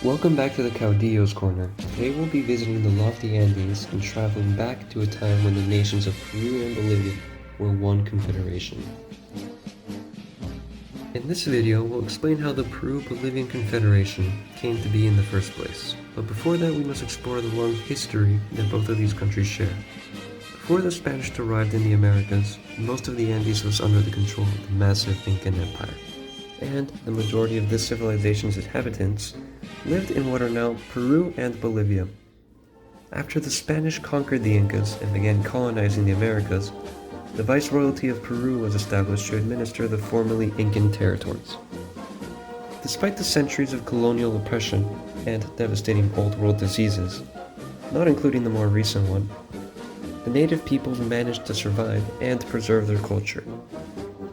Welcome back to the Caudillo's Corner. Today we'll be visiting the lofty Andes and traveling back to a time when the nations of Peru and Bolivia were one confederation. In this video, we'll explain how the Peru-Bolivian Confederation came to be in the first place. But before that, we must explore the long history that both of these countries share. Before the Spanish arrived in the Americas, most of the Andes was under the control of the massive Incan Empire. And the majority of this civilization's inhabitants lived in what are now Peru and Bolivia. After the Spanish conquered the Incas and began colonizing the Americas, the Viceroyalty of Peru was established to administer the formerly Incan territories. Despite the centuries of colonial oppression and devastating Old World diseases, not including the more recent one, the native peoples managed to survive and preserve their culture.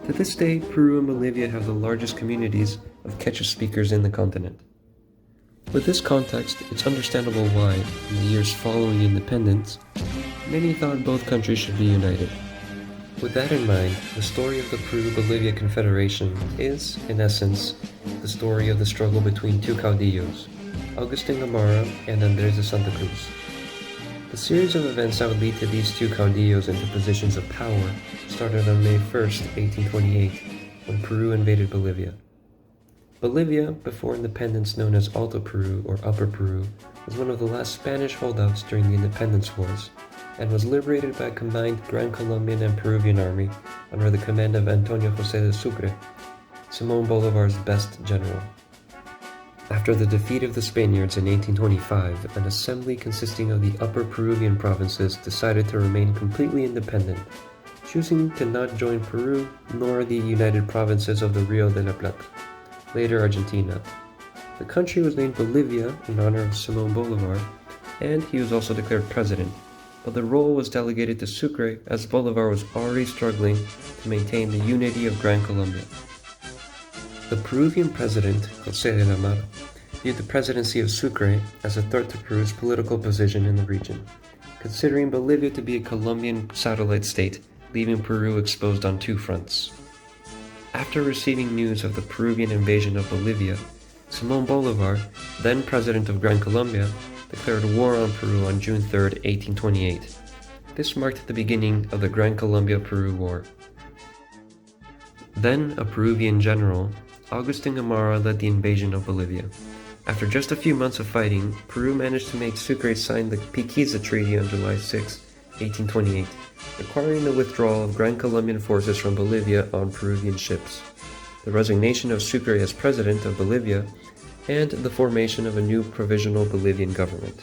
To this day, Peru and Bolivia have the largest communities of Quechua speakers in the continent. With this context, it's understandable why, in the years following independence, many thought both countries should be united. With that in mind, the story of the Peru-Bolivia Confederation is, in essence, the story of the struggle between two caudillos, Agustin Gamarra and Andrés de Santa Cruz. The series of events that would lead to these two caudillos into positions of power started on May 1st, 1828, when Peru invaded Bolivia. Bolivia, before independence known as Alto Peru or Upper Peru, was one of the last Spanish holdouts during the independence wars, and was liberated by a combined Grand Colombian and Peruvian army under the command of Antonio José de Sucre, Simón Bolívar's best general. After the defeat of the Spaniards in 1825, an assembly consisting of the Upper Peruvian provinces decided to remain completely independent, choosing to not join Peru nor the United Provinces of the Rio de la Plata, later Argentina. The country was named Bolivia in honor of Simón Bolívar, and he was also declared president, but the role was delegated to Sucre as Bolívar was already struggling to maintain the unity of Gran Colombia. The Peruvian president, José de la Mara, viewed the presidency of Sucre as a threat to Peru's political position in the region, considering Bolivia to be a Colombian satellite state, leaving Peru exposed on two fronts. After receiving news of the Peruvian invasion of Bolivia, Simón Bolívar, then president of Gran Colombia, declared war on Peru on June 3, 1828. This marked the beginning of the Gran Colombia-Peru War. Then a Peruvian general, Agustin Gamarra, led the invasion of Bolivia. After just a few months of fighting, Peru managed to make Sucre sign the Piquiza Treaty on July 6, 1828, requiring the withdrawal of Gran Colombian forces from Bolivia on Peruvian ships, the resignation of Sucre as president of Bolivia, and the formation of a new provisional Bolivian government.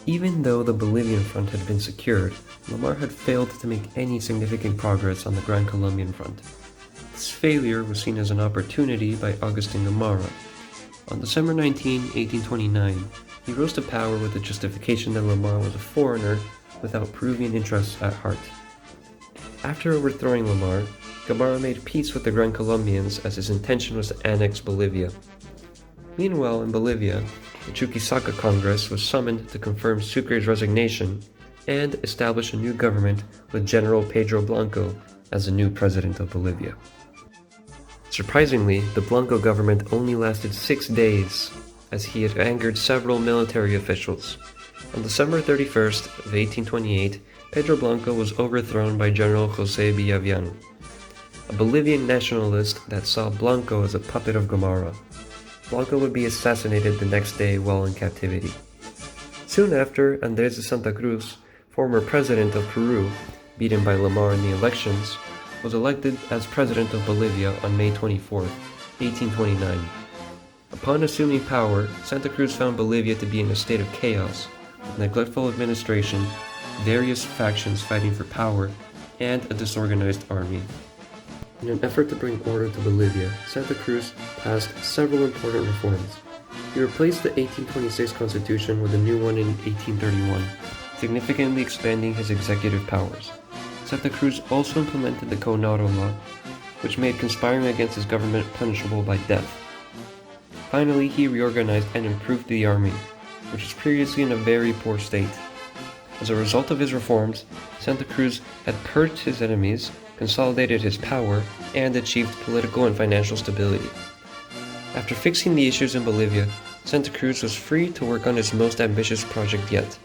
Even though the Bolivian front had been secured, Lamar had failed to make any significant progress on the Gran Colombian front. This failure was seen as an opportunity by Agustin Gamarra. On December 19, 1829, he rose to power with the justification that Lamar was a foreigner without Peruvian interests at heart. After overthrowing Lamar, Gamarra made peace with the Gran Colombians as his intention was to annex Bolivia. Meanwhile, in Bolivia, the Chuquisaca Congress was summoned to confirm Sucre's resignation and establish a new government with General Pedro Blanco as the new president of Bolivia. Surprisingly, the Blanco government only lasted 6 days, as he had angered several military officials. On December 31st of 1828, Pedro Blanco was overthrown by General José Villaviano, a Bolivian nationalist that saw Blanco as a puppet of Gamarra. Blanco would be assassinated the next day while in captivity. Soon after, Andrés de Santa Cruz, former president of Peru, beaten by Lamar in the elections, was elected as president of Bolivia on May 24, 1829. Upon assuming power, Santa Cruz found Bolivia to be in a state of chaos, with neglectful administration, various factions fighting for power, and a disorganized army. In an effort to bring order to Bolivia, Santa Cruz passed several important reforms. He replaced the 1826 constitution with a new one in 1831, significantly expanding his executive powers. Santa Cruz also implemented the Coronado Law, which made conspiring against his government punishable by death. Finally, he reorganized and improved the army, which was previously in a very poor state. As a result of his reforms, Santa Cruz had purged his enemies, consolidated his power, and achieved political and financial stability. After fixing the issues in Bolivia, Santa Cruz was free to work on his most ambitious project yet,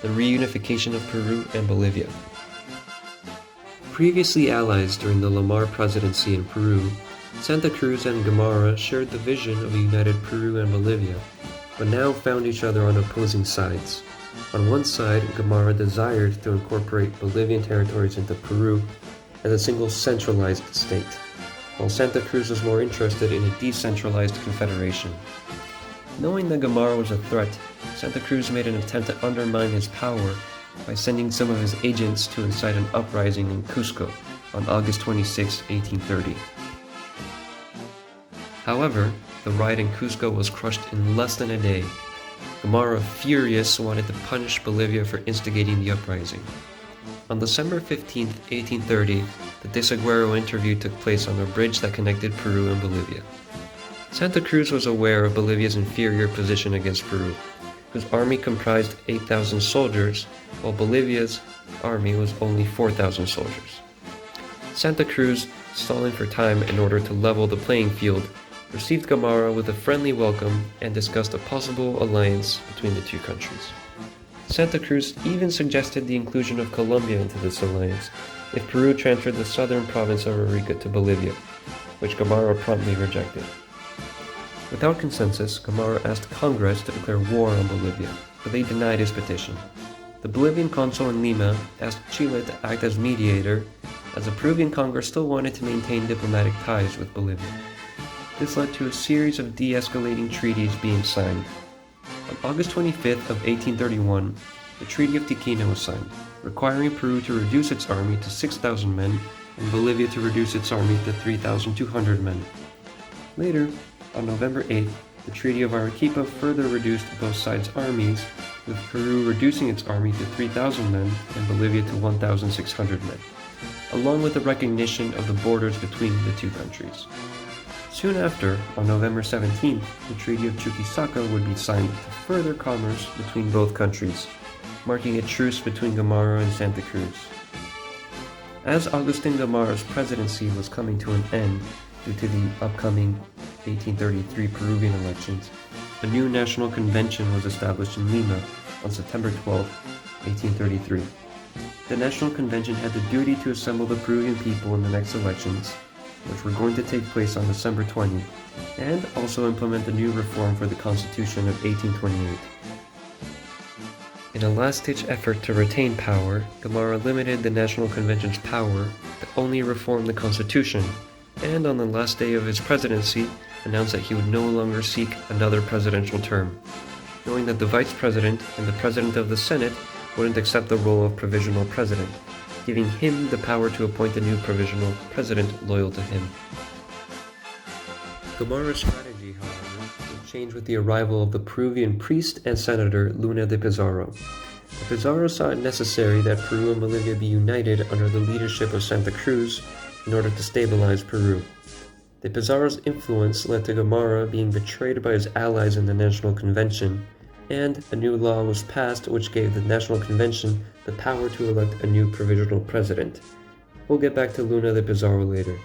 the reunification of Peru and Bolivia. Previously allies during the Lamar presidency in Peru, Santa Cruz and Gamarra shared the vision of a united Peru and Bolivia, but now found each other on opposing sides. On one side, Gamarra desired to incorporate Bolivian territories into Peru as a single centralized state, while Santa Cruz was more interested in a decentralized confederation. Knowing that Gamarra was a threat, Santa Cruz made an attempt to undermine his power by sending some of his agents to incite an uprising in Cusco on August 26, 1830. However, the riot in Cusco was crushed in less than a day. Gamarra, furious, wanted to punish Bolivia for instigating the uprising. On December 15, 1830, the Desaguero interview took place on a bridge that connected Peru and Bolivia. Santa Cruz was aware of Bolivia's inferior position against Peru, whose army comprised 8,000 soldiers, while Bolivia's army was only 4,000 soldiers. Santa Cruz, stalling for time in order to level the playing field, received Gamarra with a friendly welcome and discussed a possible alliance between the two countries. Santa Cruz even suggested the inclusion of Colombia into this alliance if Peru transferred the southern province of Arica to Bolivia, which Gamarra promptly rejected. Without consensus, Gamarra asked Congress to declare war on Bolivia, but they denied his petition. The Bolivian consul in Lima asked Chile to act as mediator, as the Peruvian Congress still wanted to maintain diplomatic ties with Bolivia. This led to a series of de-escalating treaties being signed. On August 25th of 1831, the Treaty of Tiquina was signed, requiring Peru to reduce its army to 6,000 men and Bolivia to reduce its army to 3,200 men. Later, on November 8th, the Treaty of Arequipa further reduced both sides' armies, with Peru reducing its army to 3,000 men and Bolivia to 1,600 men, along with the recognition of the borders between the two countries. Soon after, on November 17th, the Treaty of Chuquisaca would be signed to further commerce between both countries, marking a truce between Gamarra and Santa Cruz. As Agustin Gamarra's presidency was coming to an end due to the upcoming 1833 Peruvian elections, a new national convention was established in Lima on September 12, 1833. The National Convention had the duty to assemble the Peruvian people in the next elections, which were going to take place on December 20, and also implement the new reform for the Constitution of 1828. In a last-ditch effort to retain power, Gamarra limited the National Convention's power to only reform the Constitution, and on the last day of his presidency, announced that he would no longer seek another presidential term, knowing that the vice president and the president of the Senate wouldn't accept the role of provisional president, giving him the power to appoint a new provisional president loyal to him. Gamarra's strategy, however, would change with the arrival of the Peruvian priest and senator Luna de Pizarro. De Pizarro saw it necessary that Peru and Bolivia be united under the leadership of Santa Cruz in order to stabilize Peru. De Pizarro's influence led to Gamarra being betrayed by his allies in the National Convention, and a new law was passed which gave the National Convention the power to elect a new provisional president. We'll get back to Luna de Pizarro later.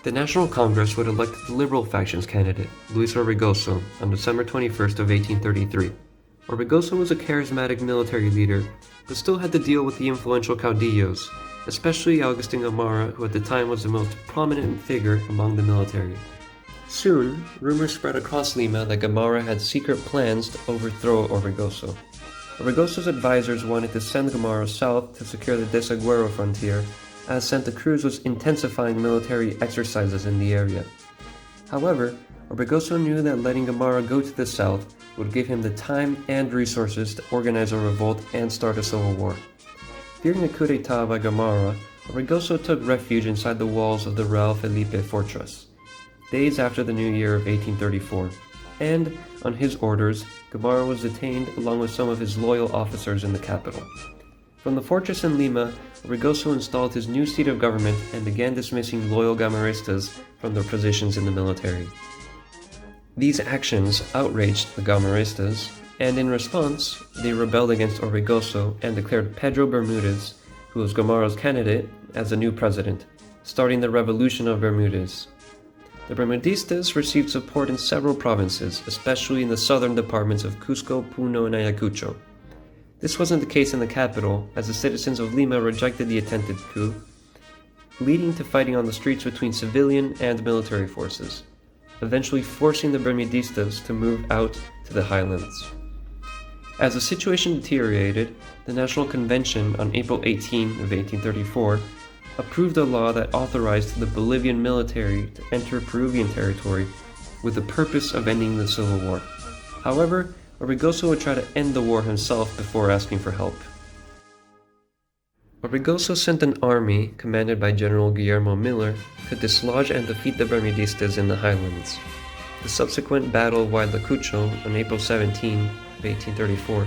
The National Congress would elect the Liberal faction's candidate, Luis Orbegoso, on December 21st of 1833. Orbegoso was a charismatic military leader, but still had to deal with the influential caudillos, especially Agustin Gamarra, who at the time was the most prominent figure among the military. Soon, rumors spread across Lima that Gamarra had secret plans to overthrow Orbegoso. Orbegoso's advisors wanted to send Gamarra south to secure the Desaguero frontier, as Santa Cruz was intensifying military exercises in the area. However, Orbegoso knew that letting Gamarra go to the south would give him the time and resources to organize a revolt and start a civil war. Fearing a coup d'etat by Gamarra, Orbegoso took refuge inside the walls of the Real Felipe fortress, days after the new year of 1834, and, on his orders, Gamarra was detained along with some of his loyal officers in the capital. From the fortress in Lima, Orbegoso installed his new seat of government and began dismissing loyal Gamarristas from their positions in the military. These actions outraged the Gamarristas, and in response, they rebelled against Orbegoso and declared Pedro Bermudez, who was Gamarra's candidate, as the new president, starting the Revolution of Bermudez. The Bermudistas received support in several provinces, especially in the southern departments of Cusco, Puno, and Ayacucho. This wasn't the case in the capital, as the citizens of Lima rejected the attempted coup, leading to fighting on the streets between civilian and military forces, eventually forcing the Bermudistas to move out to the highlands. As the situation deteriorated, the National Convention on April 18 of 1834 approved a law that authorized the Bolivian military to enter Peruvian territory with the purpose of ending the civil war. However, Orbegoso would try to end the war himself before asking for help. Orbegoso sent an army, commanded by General Guillermo Miller, to dislodge and defeat the Bermudistas in the highlands. The subsequent Battle of Ayacucho on April 17 of 1834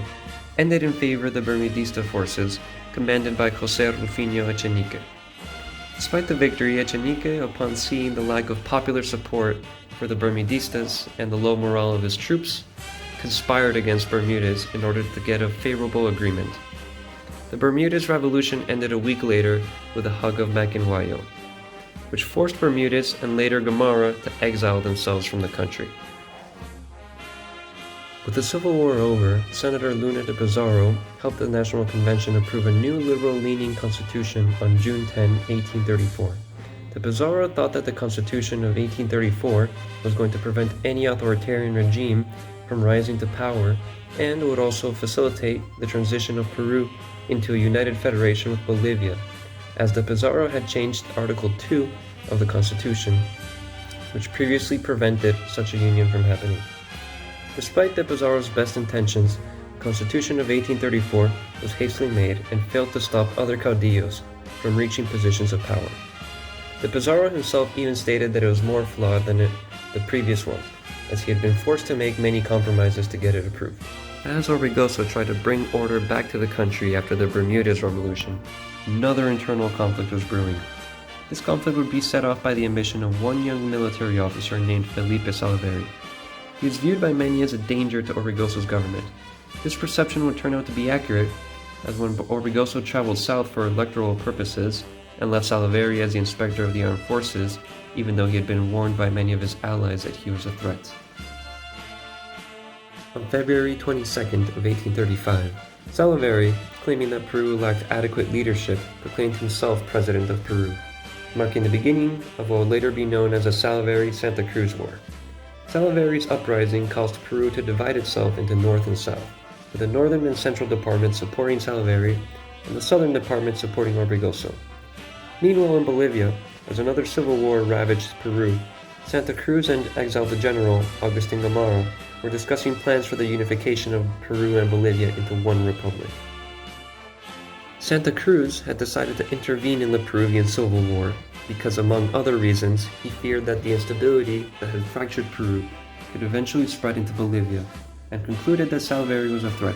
ended in favor of the Bermudista forces, commanded by José Rufino Echenique. Despite the victory, Echenique, upon seeing the lack of popular support for the Bermudistas and the low morale of his troops, conspired against Bermudez in order to get a favorable agreement. The Bermudez Revolution ended a week later with the Hug of Macanguayo, which forced Bermudez and later Gamarra to exile themselves from the country. With the Civil War over, Senator Luna de Pizarro helped the National Convention approve a new liberal-leaning constitution on June 10, 1834. De Pizarro thought that the Constitution of 1834 was going to prevent any authoritarian regime from rising to power and would also facilitate the transition of Peru into a united federation with Bolivia, as de Pizarro had changed Article 2 of the Constitution, which previously prevented such a union from happening. Despite de Pizarro's best intentions, the Constitution of 1834 was hastily made and failed to stop other caudillos from reaching positions of power. De Pizarro himself even stated that it was more flawed than the previous one, as he had been forced to make many compromises to get it approved. As Orbegoso tried to bring order back to the country after the Bermudez Revolution, another internal conflict was brewing. This conflict would be set off by the ambition of one young military officer named Felipe Salaveri. He was viewed by many as a danger to Orbegoso's government. This perception would turn out to be accurate, as when Orbegoso traveled south for electoral purposes and left Salaveri as the inspector of the armed forces, even though he had been warned by many of his allies that he was a threat. On February 22nd of 1835, Salaveri, claiming that Peru lacked adequate leadership, proclaimed himself president of Peru, marking the beginning of what would later be known as the Salaveri-Santa Cruz War. Salaveri's uprising caused Peru to divide itself into north and south, with the northern and central departments supporting Salaveri and the southern department supporting Orbegoso. Meanwhile in Bolivia, as another civil war ravaged Peru, Santa Cruz and exiled general Agustin Gamarra were discussing plans for the unification of Peru and Bolivia into one republic. Santa Cruz had decided to intervene in the Peruvian Civil War because, among other reasons, he feared that the instability that had fractured Peru could eventually spread into Bolivia, and concluded that Salaveri was a threat.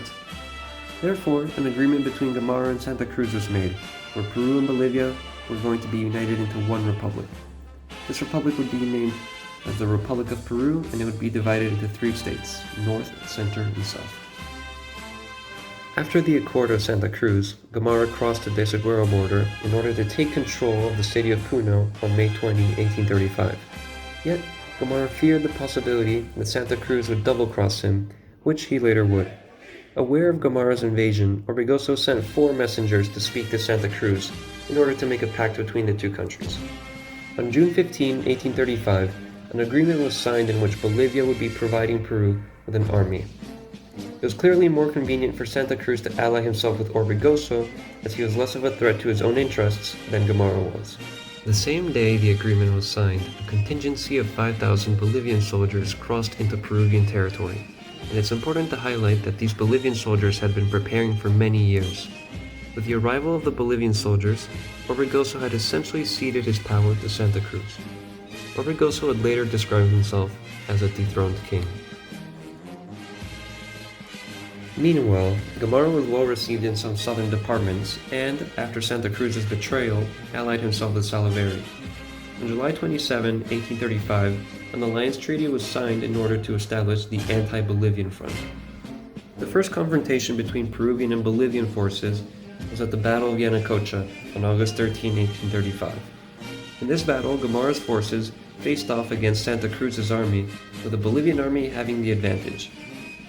Therefore, an agreement between Gamarra and Santa Cruz was made, where Peru and Bolivia were going to be united into one republic. This republic would be named as the Republic of Peru, and it would be divided into 3 states, north, center, and south. After the Accord of Santa Cruz, Gamarra crossed the Desaguero border in order to take control of the city of Puno on May 20, 1835. Yet, Gamarra feared the possibility that Santa Cruz would double-cross him, which he later would. Aware of Gamarra's invasion, Orbegoso sent 4 messengers to speak to Santa Cruz in order to make a pact between the 2 countries. On June 15, 1835, an agreement was signed in which Bolivia would be providing Peru with an army. It was clearly more convenient for Santa Cruz to ally himself with Orbegoso, as he was less of a threat to his own interests than Gamarra was. The same day the agreement was signed, a contingency of 5,000 Bolivian soldiers crossed into Peruvian territory, and it's important to highlight that these Bolivian soldiers had been preparing for many years. With the arrival of the Bolivian soldiers, Orbegoso had essentially ceded his power to Santa Cruz. Orbegoso would later describe himself as a dethroned king. Meanwhile, Gamarra was well received in some southern departments and, after Santa Cruz's betrayal, allied himself with Salaveri. On July 27, 1835, an alliance treaty was signed in order to establish the Anti-Bolivian Front. The first confrontation between Peruvian and Bolivian forces was at the Battle of Yanacocha on August 13, 1835. In this battle, Gamarra's forces faced off against Santa Cruz's army, with the Bolivian army having the advantage.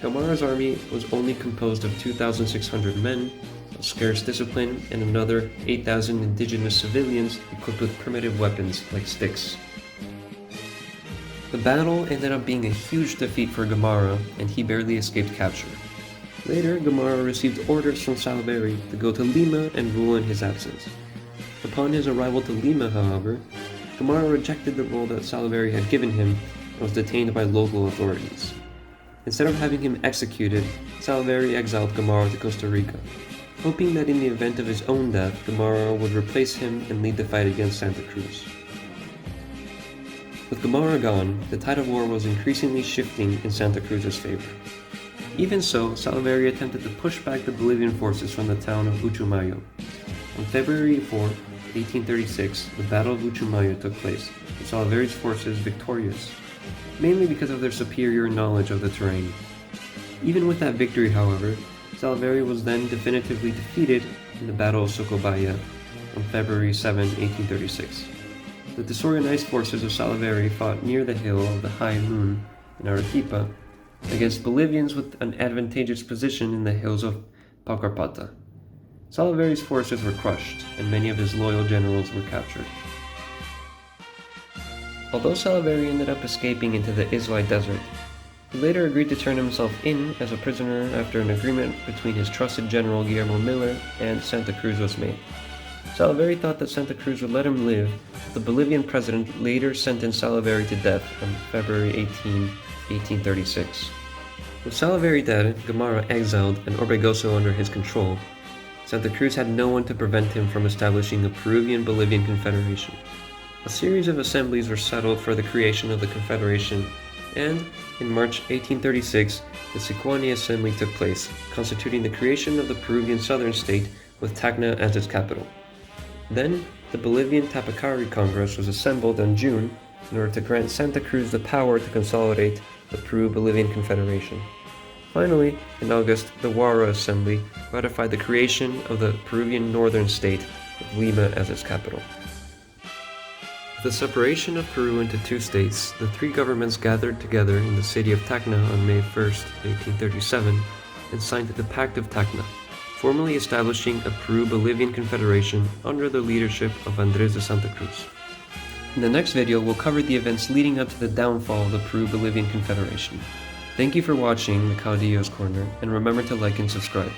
Gamarra's army was only composed of 2,600 men, of scarce discipline, and another 8,000 indigenous civilians equipped with primitive weapons like sticks. The battle ended up being a huge defeat for Gamarra, and he barely escaped capture. Later, Gamarra received orders from Salaverry to go to Lima and rule in his absence. Upon his arrival to Lima, however, Gamarra rejected the role that Salaverry had given him and was detained by local authorities. Instead of having him executed, Salaverry exiled Gamarra to Costa Rica, hoping that in the event of his own death, Gamarra would replace him and lead the fight against Santa Cruz. With Gamarra gone, the tide of war was increasingly shifting in Santa Cruz's favor. Even so, Salaverry attempted to push back the Bolivian forces from the town of Uchumayo. On February 4, 1836, the Battle of Uchumayo took place, with Salaverry's forces victorious, mainly because of their superior knowledge of the terrain. Even with that victory, however, Salaverry was then definitively defeated in the Battle of Socobaya on February 7, 1836. The disorganized forces of Salaverry fought near the hill of the High Moon in Arequipa against Bolivians with an advantageous position in the hills of Paucarpata. Salaverry's forces were crushed, and many of his loyal generals were captured. Although Salaverry ended up escaping into the Islay Desert, he later agreed to turn himself in as a prisoner after an agreement between his trusted general Guillermo Miller and Santa Cruz was made. Salaverry thought that Santa Cruz would let him live, but the Bolivian president later sentenced Salaverry to death on February 18, 1836. With Salaverry dead, Gamarra exiled, and Orbegoso under his control, Santa Cruz had no one to prevent him from establishing a Peruvian-Bolivian Confederation. A series of assemblies were settled for the creation of the Confederation, and in March 1836, the Sicuani Assembly took place, constituting the creation of the Peruvian southern state with Tacna as its capital. Then, the Bolivian Tapacari Congress was assembled in June in order to grant Santa Cruz the power to consolidate the Peru-Bolivian Confederation. Finally, in August, the Huara Assembly ratified the creation of the Peruvian northern state with Lima as its capital. With the separation of Peru into two states, the three governments gathered together in the city of Tacna on May 1, 1837, and signed the Pact of Tacna, formally establishing a Peru-Bolivian Confederation under the leadership of Andrés de Santa Cruz. In the next video, we'll cover the events leading up to the downfall of the Peru-Bolivian Confederation. Thank you for watching the Caudillo's Corner, and remember to like and subscribe.